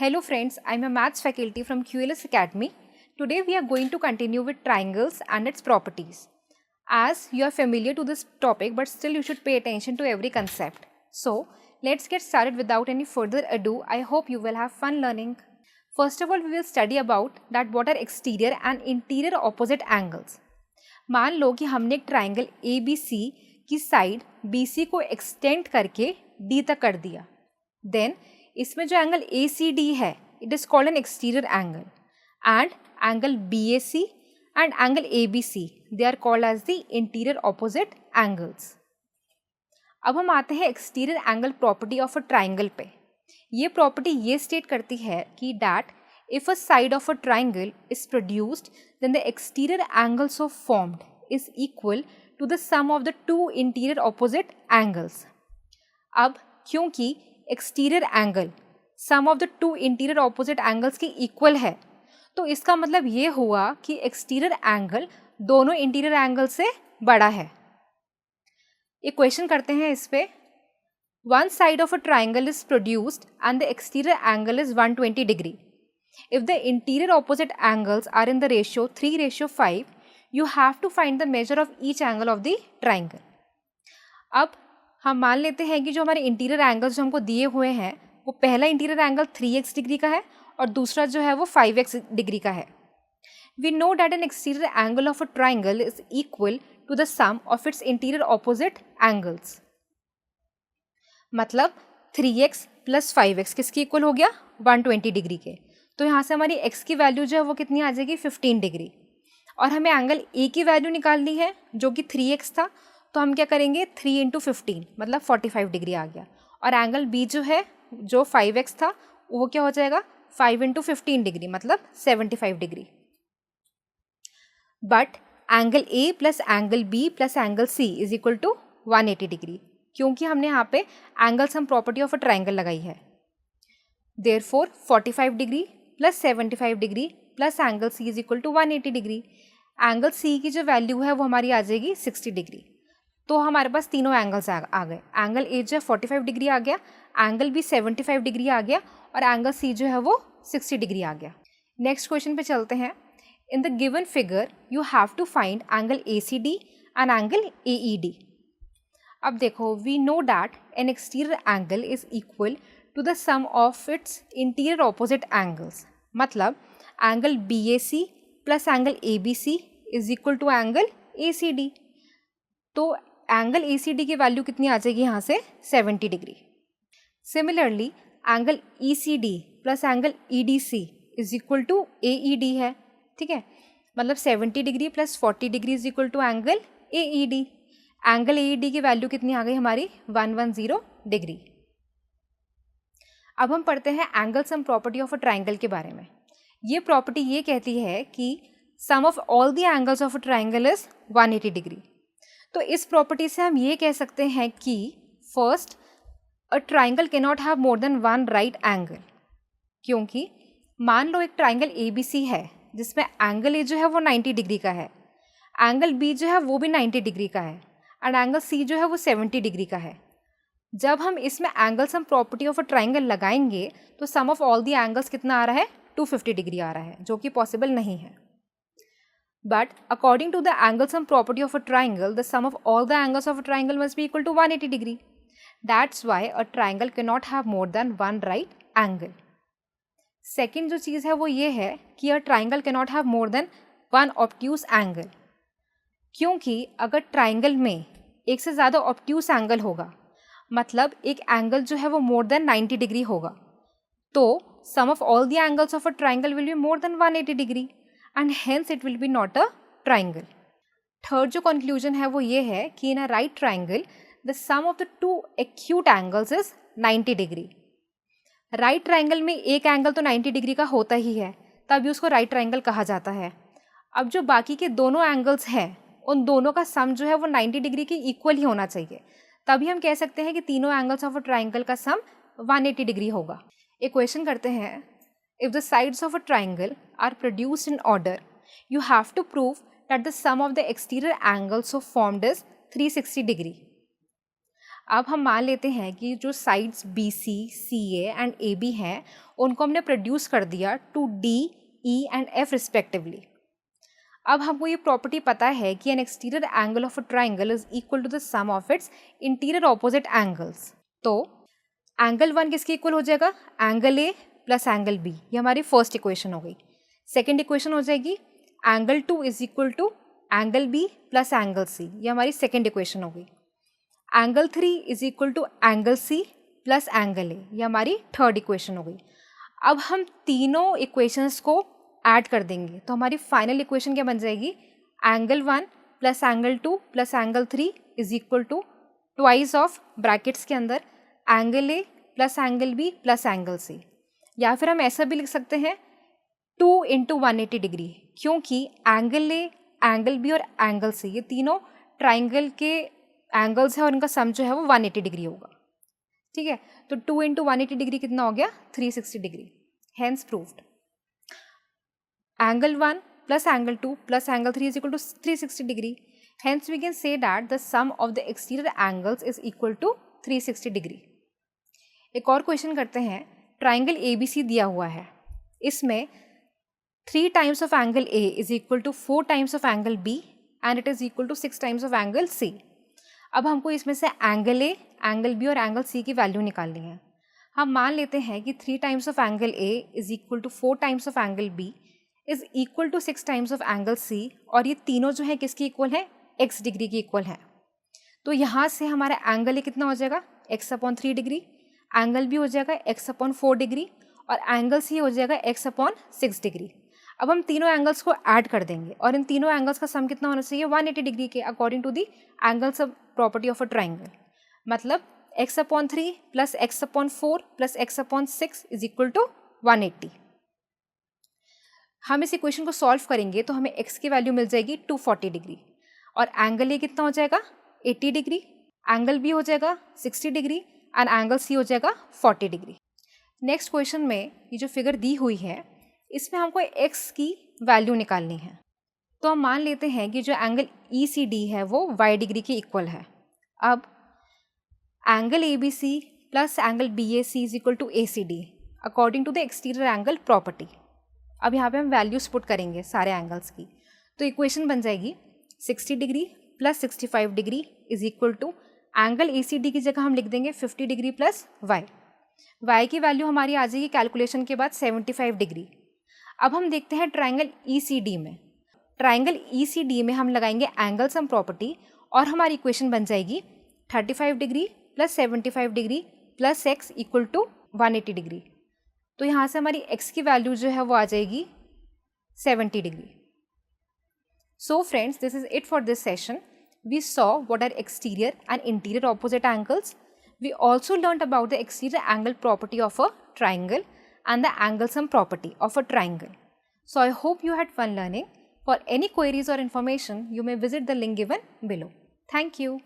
Hello friends, I am a maths faculty from QLS Academy. Today we are going to continue with triangles and its properties. As you are familiar to this topic, but still you should pay attention to every concept. So let's get started without any further ado. I hope you will have fun learning. First of all, we will study about that what are exterior and interior opposite angles. मान लो कि हमने एक triangle ABC की side BC को extend करके D तक कर दिया. देन इसमें जो एंगल ACD है it is called an exterior angle and angle BAC and angle ABC they are called as the interior opposite angles. अब हम आते हैं exterior angle property of a triangle पे. ये प्रॉपर्टी ये स्टेट करती है कि that if a side of a triangle is produced then the exterior angles so formed is equal to the sum of the two interior opposite angles. अब क्योंकि exterior angle sum of the to interior opposite angles के equal है तो इसका मतलब ये हुआ कि एक्सटीरियर एंगल दोनों इंटीरियर एंगल से बड़ा है. एक क्वेश्चन करते हैं इस पे. One side of a triangle is produced and the exterior angle is 120 degree. If the interior opposite angles are in the ratio 3:5, you have to find the measure of each angle of the triangle. अब हम मान लेते हैं कि जो हमारे interior angles जो हमको दिए हुए हैं वो पहला इंटीरियर एंगल 3x डिग्री का है और दूसरा जो है वो 5x डिग्री का है. We know that an exterior angle of a triangle is equal to the sum of its interior opposite angles. मतलब 3x + 5x किसकी इक्वल हो गया 120 डिग्री के. तो यहाँ से हमारी x की वैल्यू जो है वो कितनी आ जाएगी 15 डिग्री. और हमें एंगल A की वैल्यू निकालनी है जो कि 3x था तो हम क्या करेंगे 3 × 15 मतलब 45 डिग्री आ गया. और एंगल B जो है जो 5x था वो क्या हो जाएगा 5 × 15 डिग्री मतलब 75 degree. But angle A + angle B + angle C is equal to 180 degree क्योंकि हमने यहाँ पे angle sum property of a triangle लगाई है. Therefore 45 degree + 75 degree + angle C is equal to 180 degree. Angle C की जो वैल्यू है वो हमारी आ जाएगी 60 डिग्री. तो हमारे पास तीनों एंगल्स आ गए. एंगल A जो है 45 डिग्री आ गया, एंगल B 75 डिग्री आ गया और एंगल C जो है वो 60 डिग्री आ गया. नेक्स्ट क्वेश्चन पे चलते हैं. In the given figure you have to find angle ACD and angle AED. अब देखो we know that an exterior angle is equal to the sum of its interior opposite angles. मतलब angle BAC + angle ABC is equal to angle ACD. तो angle ACD की value कितनी आ जाएगी यहाँ से 70 degree. Similarly angle ECD + angle EDC is equal to AED है. ठीक है, मतलब 70 degree + 40 degree is equal to angle AED. Angle AED की वैल्यू कितनी आ गई हमारी 110 डिग्री. अब हम पढ़ते हैं angle sum property of a triangle के बारे में. ये प्रॉपर्टी ये कहती है कि sum of all the angles of a triangle is 180 degree. तो इस प्रॉपर्टी से हम ये कह सकते हैं कि first a triangle can not have more than one right angle. क्योंकि मान लो एक ट्राइंगल ABC है जिसमें एंगल A जो है वो 90 डिग्री का है, एंगल B जो है वो भी 90 डिग्री का है एंड एंगल C जो है वो 70 डिग्री का है. जब हम इसमें angle sum property of a triangle लगाएंगे तो sum of all the angles कितना आ रहा है 250 डिग्री आ रहा है जो कि पॉसिबल नहीं है. But according to the angle sum property of a triangle the sum of all the angles of a triangle must be equal to 180 degree. That's why a triangle can not have more than one right angle. Second जो चीज़ है वो ये है कि a triangle can not have more than one obtuse angle. क्योंकि अगर triangle में एक से ज़्यादा ऑब्ट्यूस एंगल होगा मतलब एक एंगल जो है वो मोर देन 90 डिग्री होगा तो sum of all the angles of a triangle will be more than 180 degree and hence it will be not a triangle. Third जो कंक्लूजन है वो ये है कि in a right triangle the sum of the two acute angles is 90 degree. Right triangle में एक angle तो 90 degree का होता ही है तभी उसको राइट ट्राइंगल कहा जाता है. अब जो बाकी के दोनों एंगल्स हैं उन दोनों का सम जो है वो 90 डिग्री के इक्वल ही होना चाहिए. तभी हम कह सकते हैं कि तीनों एंगल्स ऑफ अ ट्राइंगल का सम 180 डिग्री होगा. एक क्वेश्चन करते हैं. If the sides of a triangle are produced in order you have to prove that the sum of the exterior angles so formed is 360 degree. अब हम मान लेते हैं कि जो sides BC, CA and AB हैं उनको हमने प्रोड्यूस कर दिया to D, E and F respectively. अब हमको ये प्रॉपर्टी पता है कि an exterior angle of a triangle is equal to the sum of its interior opposite angles. तो एंगल 1 किसके इक्वल हो जाएगा? Angle A plus angle B, ये हमारी फर्स्ट इक्वेशन हो गई। सेकेंड इक्वेशन हो जाएगी angle 2 is equal to angle B plus angle C, ये हमारी सेकेंड इक्वेशन हो गई। Angle 3 is equal to angle C plus angle A, ये हमारी थर्ड इक्वेशन हो गई। अब हम तीनों इक्वेशंस को ऐड कर देंगे तो हमारी फाइनल इक्वेशन क्या बन जाएगी? Angle 1 plus angle 2 plus angle 3 is equal to twice of brackets के अंदर angle A plus angle B plus angle C, या फिर हम ऐसा भी लिख सकते हैं 2 इंटू 180 डिग्री, क्योंकि एंगल A, एंगल B और एंगल C ये तीनों ट्राइंगल के एंगल्स हैं और इनका सम जो है वो 180 डिग्री होगा। ठीक है, तो 2 इंटू 180 डिग्री कितना हो गया? 360 degree. Hence proved angle 1 plus angle 2 plus angle 3 is equal to 360 degree. Hence we can say that the sum of the exterior angles is equal to 360 degree. एक और क्वेश्चन करते हैं। ट्राइंगल ABC दिया हुआ है, इसमें 3 times of angle A is equal to 4 times of angle B and it is equal to 6 times of angle C। अब हमको इसमें से एंगल A, एंगल B और एंगल C की वैल्यू निकालनी है। हम मान लेते हैं कि 3 times of angle A is equal to 4 times of angle B is equal to 6 times of angle C, और ये तीनों जो है किसकी इक्वल है? x डिग्री की इक्वल है। तो यहाँ से हमारा एंगल A कितना हो जाएगा? x/3 डिग्री, एंगल B हो जाएगा x/4 डिग्री और एंगल C हो जाएगा x/6 डिग्री। अब हम तीनों एंगल्स को ऐड कर देंगे और इन तीनों एंगल्स का सम कितना होना चाहिए? 180 डिग्री के according to the angles of property of a triangle. मतलब x/3 plus x/4 plus x/6 is equal to 180। हम इस इक्वेशन को सॉल्व करेंगे तो हमें x की वैल्यू मिल जाएगी 240 डिग्री और एंगल A कितना हो जाएगा? 80 डिग्री, एंगल B हो जाएगा 60 डिग्री एंड एंगल C हो जाएगा 40 डिग्री। नेक्स्ट क्वेश्चन में ये जो फिगर दी हुई है इसमें हमको x की वैल्यू निकालनी है। तो हम मान लेते हैं कि जो एंगल ECD है वो y डिग्री के इक्वल है। अब angle ABC plus angle BAC is equal to ACD according to the exterior angle property. अब यहाँ पे हम वैल्यूज पुट करेंगे सारे एंगल्स की, तो इक्वेशन बन जाएगी 60 degree plus 65 degree is equal to angle ACD की जगह हम लिख देंगे 50 डिग्री प्लस y की वैल्यू हमारी आ जाएगी कैलकुलेशन के बाद 75 डिग्री। अब हम देखते हैं ट्राइंगल ECD में। ट्राइंगल ECD में हम लगाएंगे एंगल सम प्रॉपर्टी और हमारी इक्वेशन बन जाएगी 35 degree plus 75 degree plus x equal to 180 degree. तो यहाँ से हमारी x की वैल्यू जो है वो आ जाएगी 70 degree. So friends, this is it for this session. We saw what are exterior and interior opposite angles. We also learnt about the exterior angle property of a triangle and the angle sum property of a triangle. So I hope you had fun learning. For any queries or information, you may visit the link given below. Thank you.